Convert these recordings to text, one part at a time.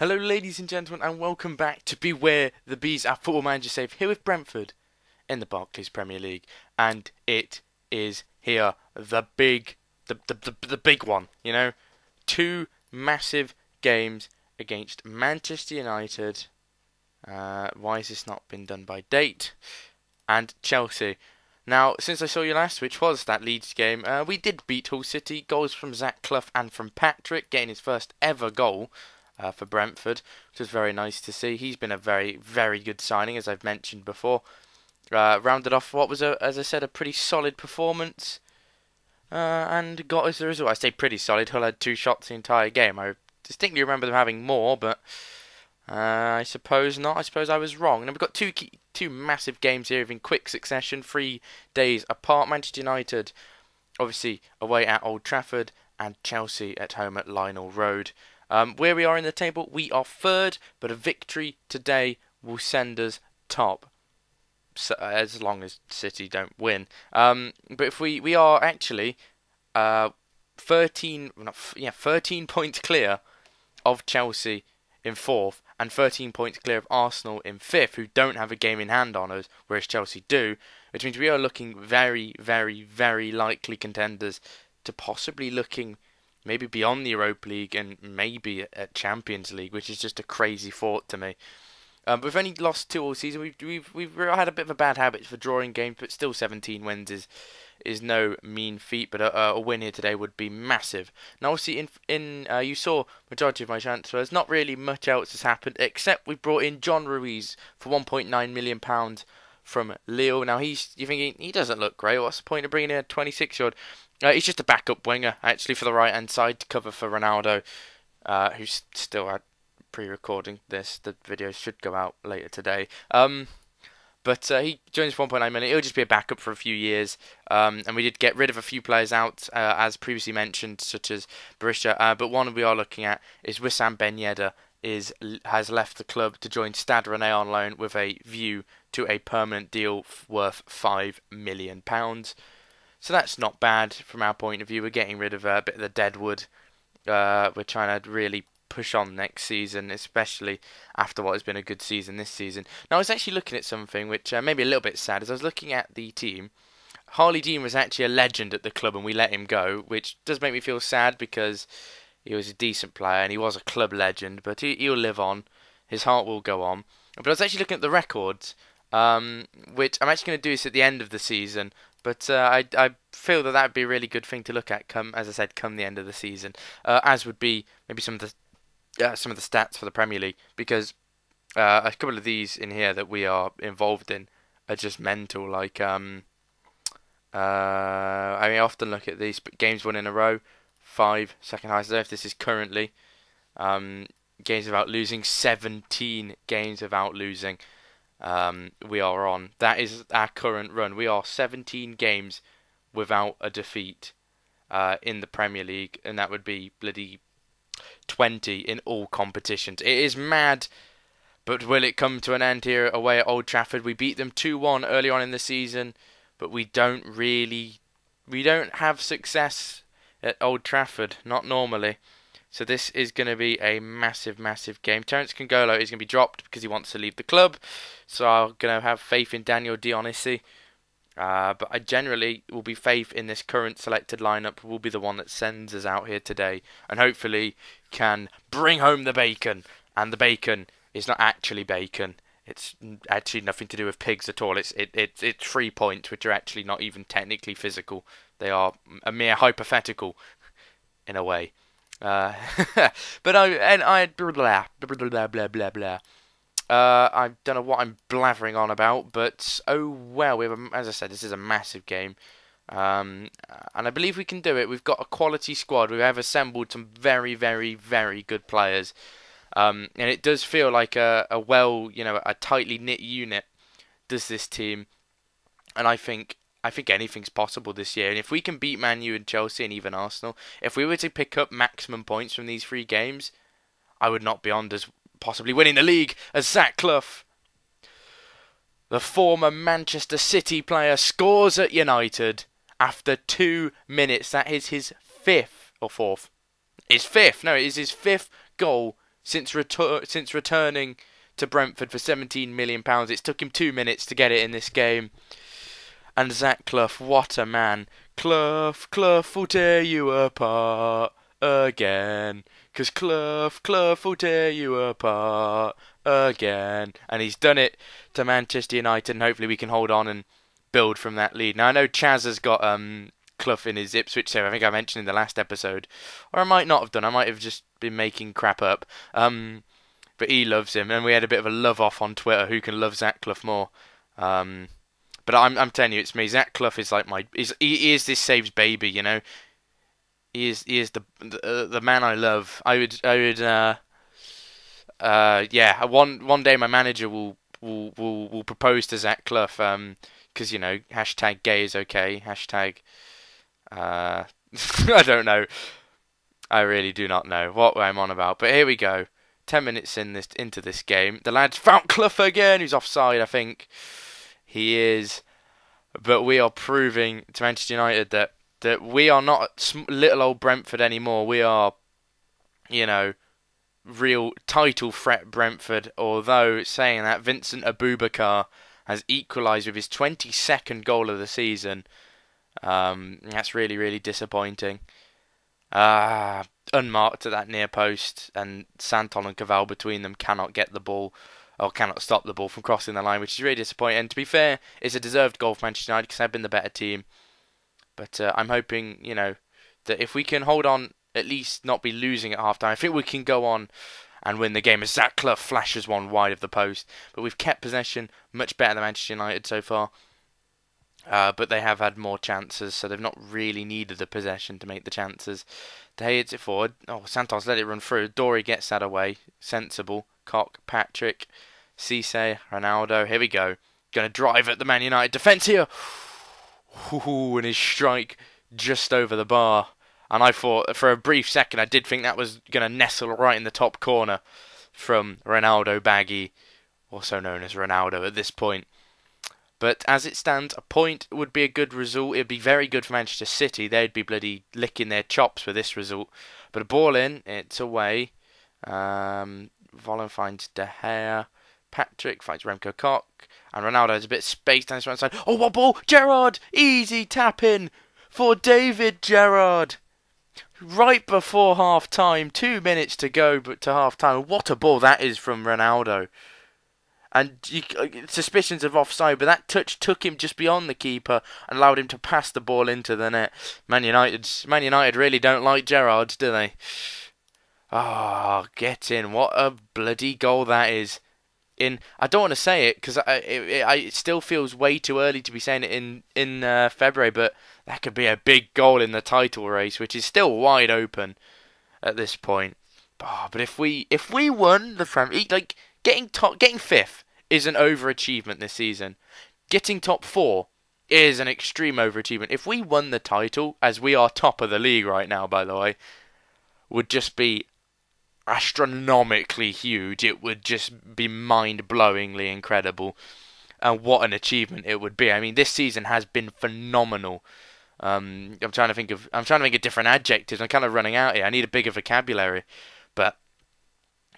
Hello ladies and gentlemen and welcome back to Beware the Bees, our Football Manager save here with Brentford in the Barclays Premier League. And it is here, the big one, you know. Two massive games against Manchester United. Why has this not been done by date? And Chelsea. Now, since I saw you last, which was that Leeds game, we did beat Hull City. Goals from Zach Clough and from Patrick, getting his first ever goal for Brentford, which was very nice to see. He's been a very, very good signing, as I've mentioned before. Rounded off what was, as I said, a pretty solid performance. And got us the result. I say pretty solid. Hull had 2 shots the entire game. I distinctly remember them having more, but I suppose not. I suppose I was wrong. And we've got two massive games here in quick succession, 3 days apart. Manchester United, obviously, away at Old Trafford, and Chelsea at home at Lionel Road. Where we are in the table, we are 3rd, but a victory today will send us top. So, as long as City don't win. But if we are actually 13 points clear of Chelsea in 4th, and 13 points clear of Arsenal in 5th, who don't have a game in hand on us, whereas Chelsea do, which means we are looking very, very, very likely contenders to possibly looking maybe beyond the Europa League and maybe at Champions League, which is just a crazy thought to me. But we've only lost 2 all season. We've had a bit of a bad habit for drawing games, but still 17 wins is no mean feat. But a win here today would be massive. Now, obviously, you saw majority of my transfers. Not really much else has happened except we brought in John Ruiz for £1.9 million from Lille. Now you're thinking he doesn't look great. What's the point of bringing in a 26-year-old? He's just a backup winger actually for the right hand side to cover for Ronaldo, who's still at pre-recording this. The video should go out later today. But he joins 1.9 million. It'll just be a backup for a few years. And we did get rid of a few players out, as previously mentioned, such as Barisha. But one we are looking at is Wissam Ben Yedder has left the club to join Stade Rennais on loan with a view to a permanent deal worth £5 million. So that's not bad from our point of view. We're getting rid of a bit of the dead wood. We're trying to really push on next season, especially after what has been a good season this season. Now, I was actually looking at something which may be a little bit sad. As I was looking at the team, Harley Dean was actually a legend at the club and we let him go, which does make me feel sad because he was a decent player and he was a club legend, but he'll live on. His heart will go on. But I was actually looking at the records, which I'm actually going to do this at the end of the season. But I feel that would be a really good thing to look at come the end of the season, as would be maybe some of the stats for the Premier League, because a couple of these in here that we are involved in are just mental. Like I often look at these, but games won in a row, 5, second highest. I don't know if this is currently games without losing, 17 games without losing. We are on. That is our current run. We are 17 games without a defeat in the Premier League, and that would be bloody 20 in all competitions. It is mad, but will it come to an end here away at Old Trafford? We beat them 2-1 early on in the season, but we don't have success at Old Trafford, not normally. So this is going to be a massive, massive game. Terence Kongolo is going to be dropped because he wants to leave the club. So I'm going to have faith in Daniel Dionisi. But I generally will be faith in this current selected lineup will be the one that sends us out here today. And hopefully can bring home the bacon. And the bacon is not actually bacon. It's actually nothing to do with pigs at all. It's 3 points, which are actually not even technically physical. They are a mere hypothetical, in a way. But I blah blah blah blah blah. I don't know what I'm blathering on about, but oh well. As I said, this is a massive game, and I believe we can do it. We've got a quality squad. We have assembled some very, very, very good players, and it does feel like a tightly knit unit. Does this team, and I think anything's possible this year. And if we can beat Man U and Chelsea and even Arsenal, if we were to pick up maximum points from these 3 games, I would not be on as possibly winning the league as Zach Clough, the former Manchester City player, scores at United after 2 minutes. That is his 5th or 4th. His 5th. No, it is his 5th goal since returning to Brentford for £17 million. It's took him 2 minutes to get it in this game. And Zach Clough, what a man. Clough will tear you apart again. 'Cause Clough will tear you apart again. And he's done it to Manchester United, and hopefully we can hold on and build from that lead. Now, I know Chaz has got Clough in his Ipswich save. I think I mentioned in the last episode. Or I might not have done. I might have just been making crap up. But he loves him, and we had a bit of a love-off on Twitter. Who can love Zach Clough more? But I'm telling you, it's me. Zach Clough is like he is this saves baby, you know. He is the man I love. I would yeah. One day my manager will propose to Zach Clough, because you know, hashtag gay is okay. Hashtag I don't know. I really do not know what I'm on about. But here we go. 10 minutes into this game, the lads found Clough again. Who's offside, I think. He is, but we are proving to Manchester United that we are not little old Brentford anymore. We are, you know, real title threat Brentford. Although saying that, Vincent Aboubakar has equalised with his 22nd goal of the season. That's really, really disappointing. Unmarked at that near post, and Santon and Cavell between them cannot get the ball. Or cannot stop the ball from crossing the line, which is really disappointing. And to be fair, it's a deserved goal for Manchester United because they've been the better team. But I'm hoping, you know, that if we can hold on, at least not be losing at half-time, I think we can go on and win the game as Zach Clough flashes one wide of the post. But we've kept possession much better than Manchester United so far. But they have had more chances, so they've not really needed the possession to make the chances. De Gea hits it forward. Oh, Santos let it run through. Dory gets that away. Sensible. Koch, Patrick, Cisse, Ronaldo. Here we go. Going to drive at the Man United defence here. Ooh, and his strike just over the bar. And I thought, for a brief second, I did think that was going to nestle right in the top corner from Ronaldo Baggy, also known as Ronaldo at this point. But as it stands, a point would be a good result. It would be very good for Manchester City. They'd be bloody licking their chops for this result. But a ball in, it's away. Vollen finds De Gea. Patrick finds Remco Koch. And Ronaldo has a bit of space down his right side. Oh, what ball? Gerrard! Easy tap in for David Gerrard. Right before half time. 2 minutes to go but to half time. What a ball that is from Ronaldo. And suspicions of offside, but that touch took him just beyond the keeper and allowed him to pass the ball into the net. Man United really don't like Gerrard, do they? Oh, get in. What a bloody goal that is. I don't want to say it because it still feels way too early to be saying it in February, but that could be a big goal in the title race, which is still wide open at this point. Oh, but if we won the like getting fifth is an overachievement this season. Getting top 4 is an extreme overachievement. If we won the title, as we are top of the league right now, by the way, would just be astronomically huge. It would just be mind-blowingly incredible. And what an achievement it would be. I mean, this season has been phenomenal. I'm trying to think of different adjectives. I'm kind of running out here. I need a bigger vocabulary. But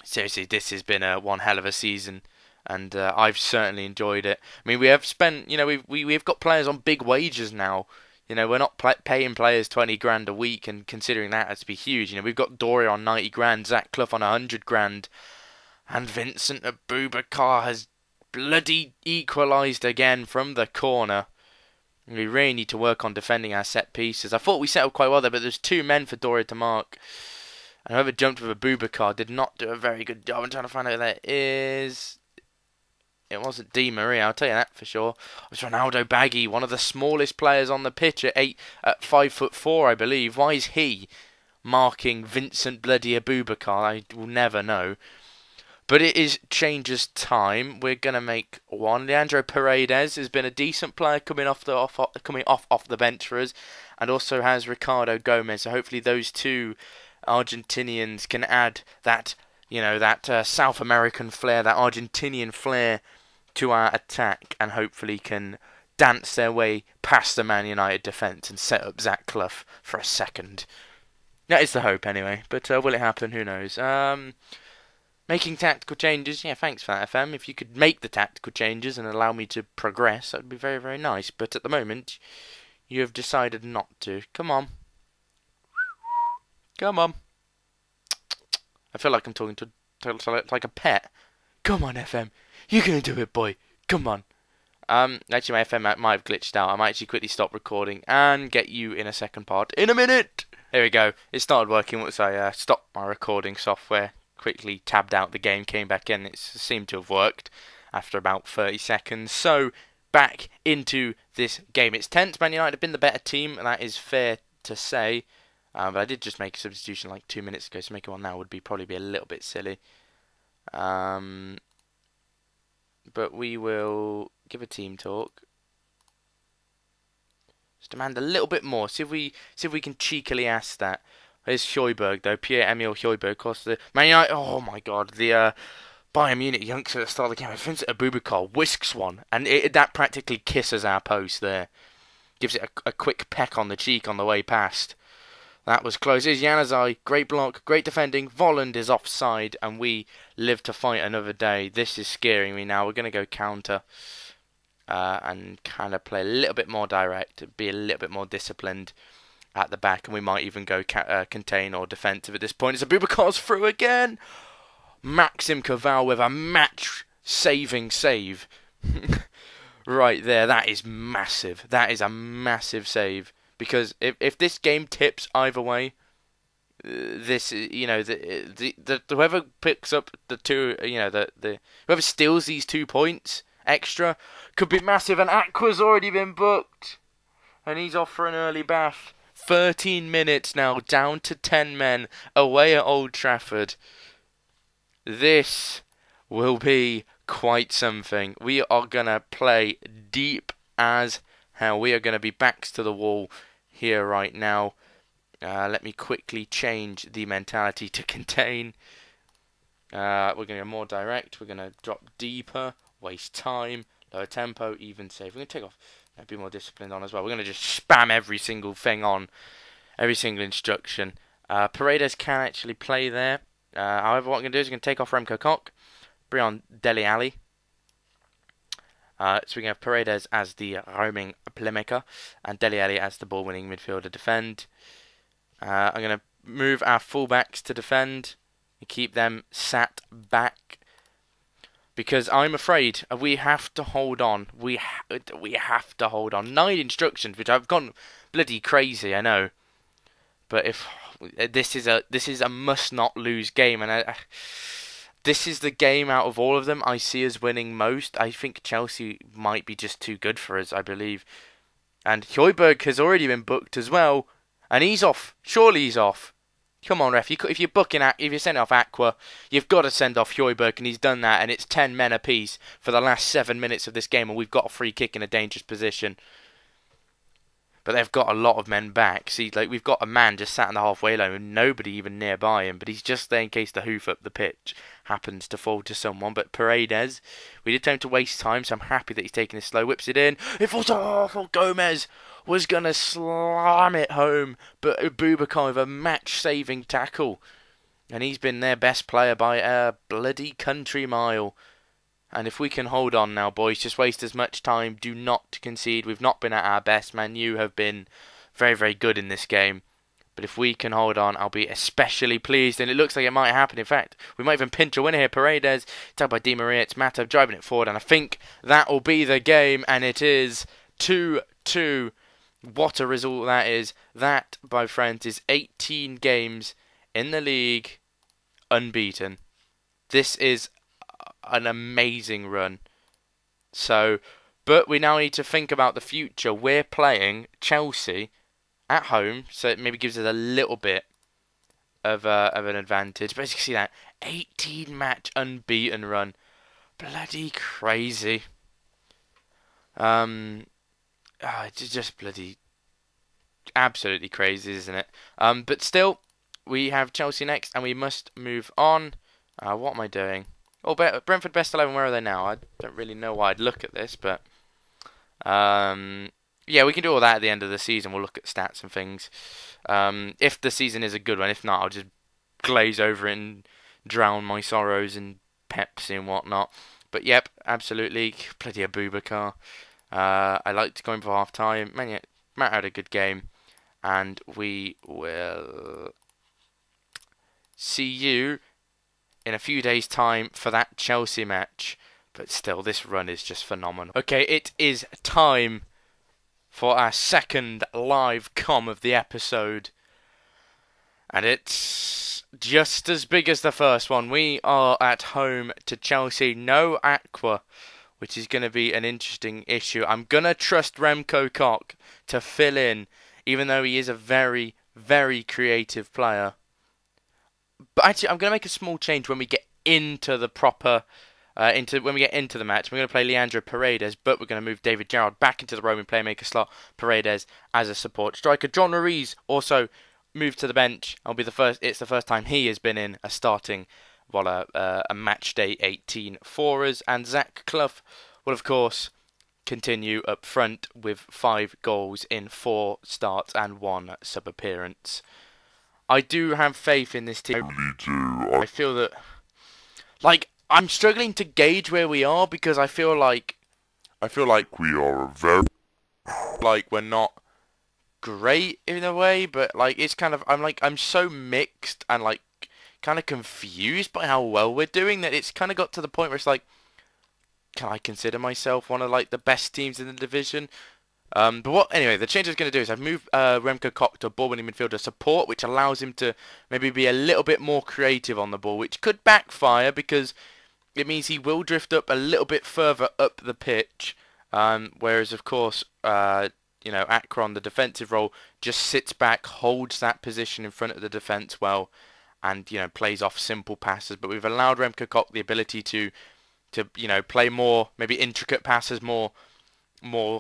seriously, this has been one hell of a season, and I've certainly enjoyed it. I mean, we have spent, you know, we've got players on big wages now. You know, we're not paying players 20 grand a week, and considering that has to be huge. You know, we've got Dory on 90 grand, Zach Clough on 100 grand, and Vincent Aboubakar has bloody equalised again from the corner. We really need to work on defending our set pieces. I thought we set up quite well there, but there's 2 men for Dory to mark. And whoever jumped with Aboubakar did not do a very good job. I'm trying to find out who that is. It wasn't Di Maria, I'll tell you that for sure. It was Ronaldo Baggy, one of the smallest players on the pitch at 5'4", I believe. Why is he marking Vincent bloody Aboubakar? I will never know. But it is changes time. We're gonna make one. Leandro Paredes has been a decent player coming off the bench for us, and also has Ricardo Gomez. So hopefully those two Argentinians can add that, you know, that South American flair, that Argentinian flair to our attack, and hopefully can dance their way past the Man United defence and set up Zach Clough for a second. That is the hope anyway, but will it happen? Who knows. Making tactical changes, yeah, thanks for that, FM. If you could make the tactical changes and allow me to progress, that would be very, very nice. But at the moment, you have decided not to. Come on. Come on. I feel like I'm talking to like a pet. Come on, FM. You can do it, boy. Come on. Actually, my FM might have glitched out. I might actually quickly stop recording and get you in a second part in a minute. There we go. It started working once I stopped my recording software. Quickly tabbed out the game, came back in. It seemed to have worked after about 30 seconds. So, back into this game. It's tense. Man United have been the better team, and that is fair to say. But I did just make a substitution like 2 minutes ago, so making one now would probably be a little bit silly. But we will give a team talk. Just demand a little bit more. See if we can cheekily ask that. There's Højbjerg though, Pierre-Emile Højbjerg, of course. The Man United, oh my God, the Bayern Munich youngster at the start of the game, Vincent Aboubakar whisks one, and that practically kisses our post there. Gives it a quick peck on the cheek on the way past. That was close. Here's Januzaj, great block, great defending. Volland is offside, and we live to fight another day. This is scaring me now. We're going to go counter and kind of play a little bit more direct, be a little bit more disciplined at the back, and we might even go contain or defensive at this point. It's Aboubakar's through again. Maxim Koval with a match-saving save. Right there, that is massive. That is a massive save. Because if this game tips either way, this, you know, the whoever picks up the two, you know, the whoever steals these 2 points extra could be massive. And Aqua's already been booked, and he's off for an early bath. 13 minutes now, down to 10 men, away at Old Trafford. This will be quite something. We are going to play deep as hell. We are going to be backs to the wall here right now. Let me quickly change the mentality to contain. We're going to go more direct. We're going to drop deeper, waste time, lower tempo, even save. We're going to take off. Be more disciplined on as well. We're going to just spam every single thing on, every single instruction. Paredes can actually play there. However, what I'm going to do is I'm going to take off Remco Koch, bring on Dele Alli. So we can have Paredes as the roaming playmaker and Dele Alli as the ball-winning midfielder defend. I'm going to move our fullbacks to defend and keep them sat back. Because I'm afraid we have to hold on. We have to hold on. 9 instructions, which I've gone bloody crazy, I know. But if this is a must not lose game, and this is the game out of all of them I see us winning most. I think Chelsea might be just too good for us, I believe. And Højbjerg has already been booked as well, and he's off. Surely he's off. Come on, ref. If you're sending off Aqua, you've got to send off Højbjerg, and he's done that. And it's 10 men apiece for the last 7 minutes of this game, and we've got a free kick in a dangerous position. But they've got a lot of men back. See, like we've got a man just sat in the halfway line with nobody even nearby him, but he's just there in case the hoof up the pitch happens to fall to someone. But Paredes, we did time to waste time, so I'm happy that he's taking this slow. Whips it in. It falls off. Gomez was going to slam it home, but Aboubakar with a match-saving tackle. And he's been their best player by a bloody country mile. And if we can hold on now, boys, just waste as much time. Do not concede. We've not been at our best. Man U have been very, very good in this game. But if we can hold on, I'll be especially pleased. And it looks like it might happen. In fact, we might even pinch a winner here. Paredes, tagged by Di Maria. It's Mata driving it forward. And I think that will be the game. And it is 2-2. What a result that is. That, my friends, is 18 games in the league unbeaten. This is an amazing run. So, but we now need to think about the future. We're playing Chelsea at home, so it maybe gives us a little bit of an advantage. But as you can see, that 18-match unbeaten run, bloody crazy. It's just bloody absolutely crazy, isn't it? But still, we have Chelsea next, and we must move on. What am I doing? Oh, Brentford best 11, where are they now? I don't really know why I'd look at this, but yeah, we can do all that at the end of the season. We'll look at stats and things. If the season is a good one, if not, I'll just glaze over it and drown my sorrows in Pepsi and whatnot. But yep, absolutely, bloody Abubakar. I liked going for half time. Man, yeah, Matt had a good game, and we will see you in a few days' time for that Chelsea match. But still, this run is just phenomenal. Okay, it is time for our second live comm of the episode. And it's just as big as the first one. We are at home to Chelsea. No Aqua, which is going to be an interesting issue. I'm going to trust Remco Koch to fill in, even though he is a very, very creative player. But actually, I'm going to make a small change when we get into the proper... when we get into the match. We're going to play Leandro Paredes, but we're going to move David Gerrard back into the roaming playmaker slot. Paredes as a support striker. John Ruiz also moved to the bench. It's the first time he has been in a starting, a match day 18 for us. And Zach Clough will, of course, continue up front with 5 goals in 4 starts and 1 sub-appearance. I do have faith in this team. I really do. I feel that, I'm struggling to gauge where we are because I feel like we are we're not great in a way, but it's kind of I'm so mixed and kind of confused by how well we're doing that it's kind of got to the point where it's can I consider myself one of the best teams in the division? Anyway, the change I was going to do is I've moved Remco Koch to ball-winning midfielder support, which allows him to maybe be a little bit more creative on the ball, which could backfire because it means he will drift up a little bit further up the pitch, whereas, of course, Akron, the defensive role, just sits back, holds that position in front of the defence well, and, plays off simple passes. But we've allowed Remco Koch the ability to play more, maybe intricate passes, more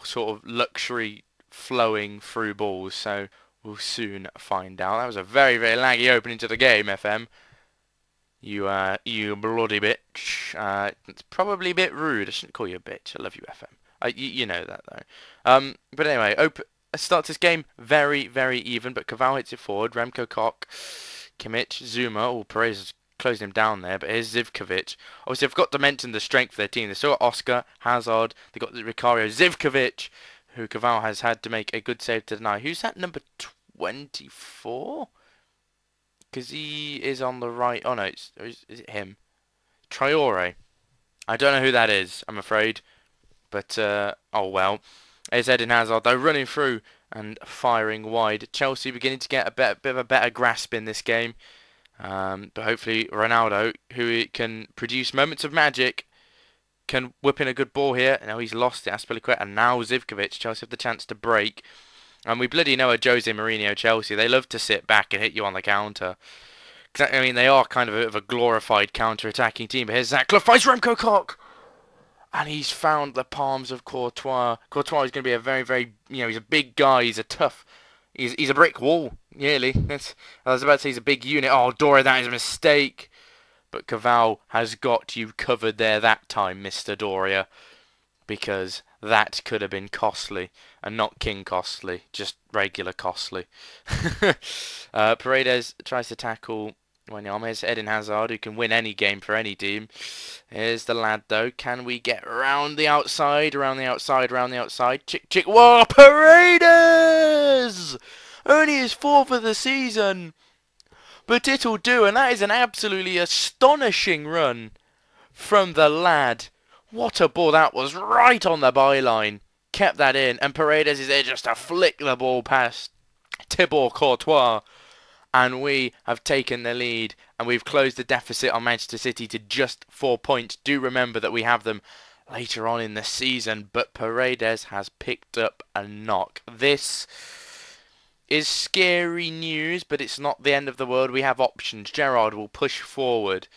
sort of luxury flowing through balls. So we'll soon find out. That was a very, very laggy opening to the game, FM. You bloody bitch. It's probably a bit rude. I shouldn't call you a bitch. I love you, FM. You know that, though. But anyway, starts this game very, very even, but Caval hits it forward. Remco Koch, Kimmich, Zuma. Perez has closed him down there, but here's Zivkovic. Obviously, I've got to mention the strength of their team. They still got Oscar, Hazard. They've got Ricario Zivkovic, who Caval has had to make a good save to deny. Who's that number 24? Because he is on the right. Oh, no, is it him? Traore. I don't know who that is, I'm afraid. But, oh well. There's Eden Hazard, though, running through and firing wide. Chelsea beginning to get a bit of a better grasp in this game. But hopefully Ronaldo, who can produce moments of magic, can whip in a good ball here. Now he's lost it, Aspilicueta, and now Zivkovic. Chelsea have the chance to break. And we bloody know a Jose Mourinho Chelsea. They love to sit back and hit you on the counter. I mean, they are kind of a glorified counter-attacking team. But here's Zach Clough, finds Remco Koch! And he's found the palms of Courtois. Courtois is going to be a very, very, he's a big guy. He's a tough, he's a brick wall, nearly. I was about to say he's a big unit. Oh, Dora, that is a mistake. But Caval has got you covered there that time, Mr. Doria. Because that could have been costly. And not king costly, just regular costly. Paredes tries to tackle Wanyama. Here's Eden Hazard, who can win any game for any team. Here's the lad, though. Can we get around the outside? Around the outside, around the outside. Chick. Whoa, Paredes! Only his 4th of the season. But it'll do, and that is an absolutely astonishing run from the lad. What a ball that was, right on the byline. Kept that in, and Paredes is there just to flick the ball past Thibaut Courtois. And we have taken the lead, and we've closed the deficit on Manchester City to just 4 points. Do remember that we have them later on in the season, but Paredes has picked up a knock. This is scary news, but it's not the end of the world. We have options. Gerrard will push forward.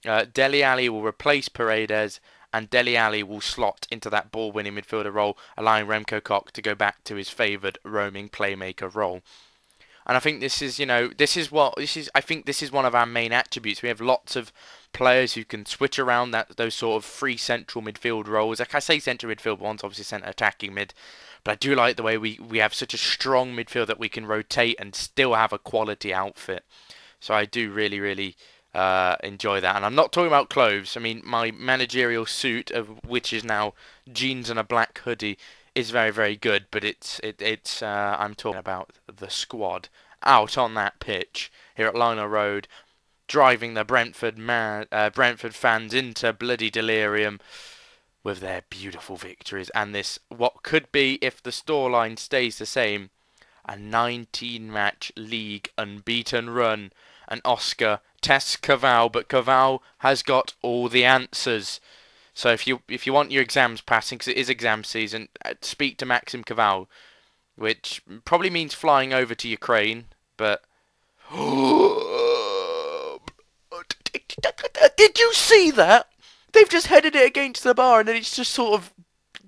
Dele Alli will replace Paredes, and Dele Alli will slot into that ball-winning midfielder role, allowing Remco Koch to go back to his favoured roaming playmaker role. And I think this is, I think this is one of our main attributes. We have lots of players who can switch around those sort of free central midfield roles. Like I say central midfield, but one's obviously centre attacking mid. But I do like the way we have such a strong midfield that we can rotate and still have a quality outfit. So I do really, really enjoy that. And I'm not talking about clothes. I mean, my managerial suit, of which is now jeans and a black hoodie, is very, very good. But it's I'm talking about the squad out on that pitch here at Lionel Road, driving the Brentford fans into bloody delirium with their beautiful victories and this, what could be, if the scoreline stays the same, a 19-match league unbeaten run. And Oscar tests Cavall, but Cavall has got all the answers. So if you want your exams passing, because it is exam season, speak to Maxim Cavall, which probably means flying over to Ukraine. But did you see that? They've just headed it against the bar, and then it's just sort of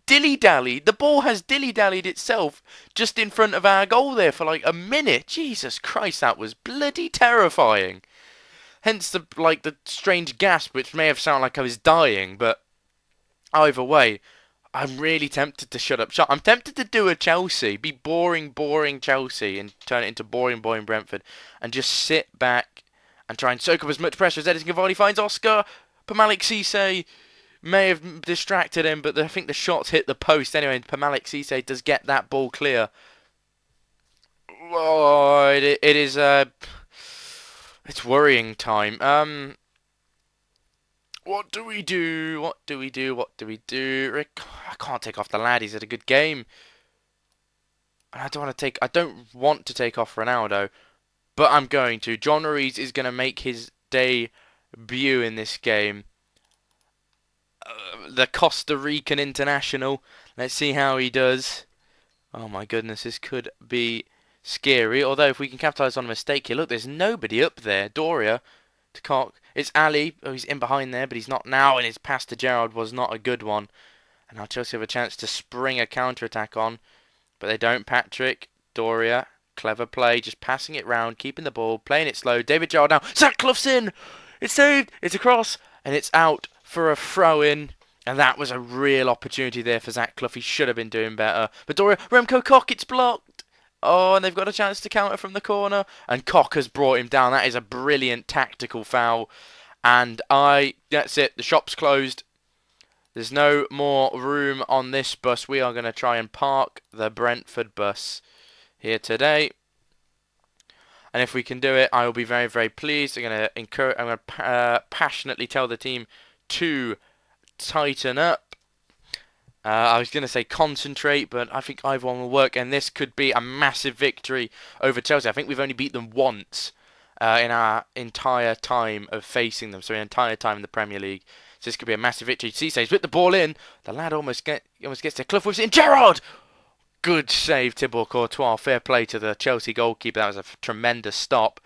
dilly-dallied. The ball has dilly-dallied itself just in front of our goal there for like a minute. Jesus Christ, that was bloody terrifying. Hence the strange gasp, which may have sounded like I was dying, but either way, I'm really tempted to shut up shop. I'm tempted to do a Chelsea, be boring Chelsea, and turn it into boring Brentford, and just sit back and try and soak up as much pressure as Edison Cavani finds Oscar. Pamalik Cisse may have distracted him, but I think the shots hit the post anyway, and Pamalik Cisse does get that ball clear. Oh, it is it's worrying time. What do we do? What do we do? What do we do? Rick, I can't take off the lad. He's had a good game. And I don't want to take off Ronaldo, but I'm going to. John Ruiz is going to make his debut in this game. The Costa Rican international. Let's see how he does. Oh my goodness, this could be scary. Although if we can capitalise on a mistake here, look, there's nobody up there. Doria to Cock. It's Ali. Oh, he's in behind there, but he's not now. And his pass to Gerrard was not a good one. And now Chelsea have a chance to spring a counter-attack on, but they don't. Patrick, Doria, clever play, just passing it round, keeping the ball, playing it slow. David Gerrard now. Sutcliffe's in. It's saved. It's a cross, and it's out for a throw-in. And that was a real opportunity there for Zach Clough. He should have been doing better. But Doria, Remco Koch, it's blocked. Oh, and they've got a chance to counter from the corner. And Koch has brought him down. That is a brilliant tactical foul. And that's it. The shop's closed. There's no more room on this bus. We are going to try and park the Brentford bus here today. And if we can do it, I will be very, very pleased. I'm going to passionately tell the team to tighten up. I was going to say concentrate, but I think either one will work, and this could be a massive victory over Chelsea. I think we've only beat them once in our entire time of facing them, so an entire time in the Premier League. So this could be a massive victory. Cisse's with the ball in. The lad almost gets there. Clough whips it in. Gerrard! Good save, Thibaut Courtois. Fair play to the Chelsea goalkeeper. That was a tremendous stop.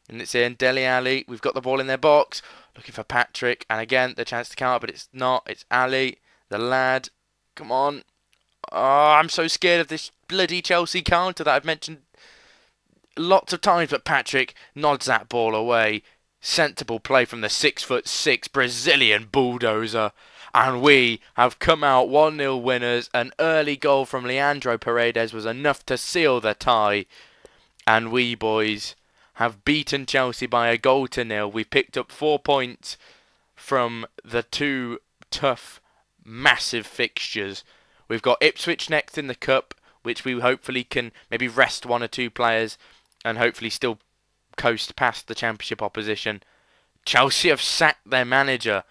And it's in. Dele Alli. We've got the ball in their box. Looking for Patrick. And again, the chance to counter, but it's not. It's Ali, the lad. Come on. Oh, I'm so scared of this bloody Chelsea counter that I've mentioned lots of times. But Patrick nods that ball away. Sensible play from the 6'6" Brazilian Bulldozer. And we have come out 1-0 winners. An early goal from Leandro Paredes was enough to seal the tie. And we, boys, have beaten Chelsea by a goal to nil. We picked up 4 points from the two tough, massive fixtures. We've got Ipswich next in the Cup, which we hopefully can maybe rest 1 or 2 players and hopefully still coast past the Championship opposition. Chelsea have sacked their manager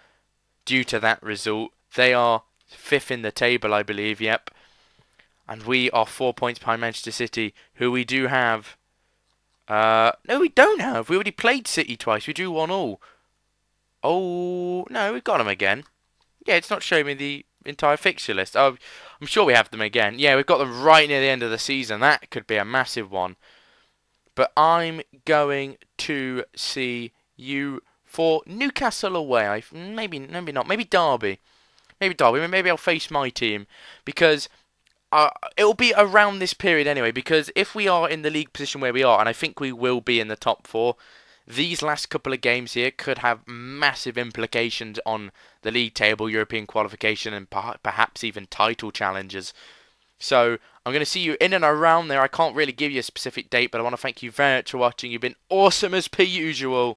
due to that result. They are 5th in the table, I believe, yep. And we are 4 points behind Manchester City, who we do have. No, we don't have. We already played City twice. We drew 1-1. Oh, no, we've got them again. Yeah, it's not showing me the entire fixture list. Oh, I'm sure we have them again. Yeah, we've got them right near the end of the season. That could be a massive one. But I'm going to see you for Newcastle away. Maybe not. Maybe Derby. Maybe I'll face my team. Because it'll be around this period anyway. Because if we are in the league position where we are, and I think we will be in the top 4, these last couple of games here could have massive implications on the league table, European qualification, and perhaps even title challenges. So I'm going to see you in and around there. I can't really give you a specific date, but I want to thank you very much for watching. You've been awesome as per usual.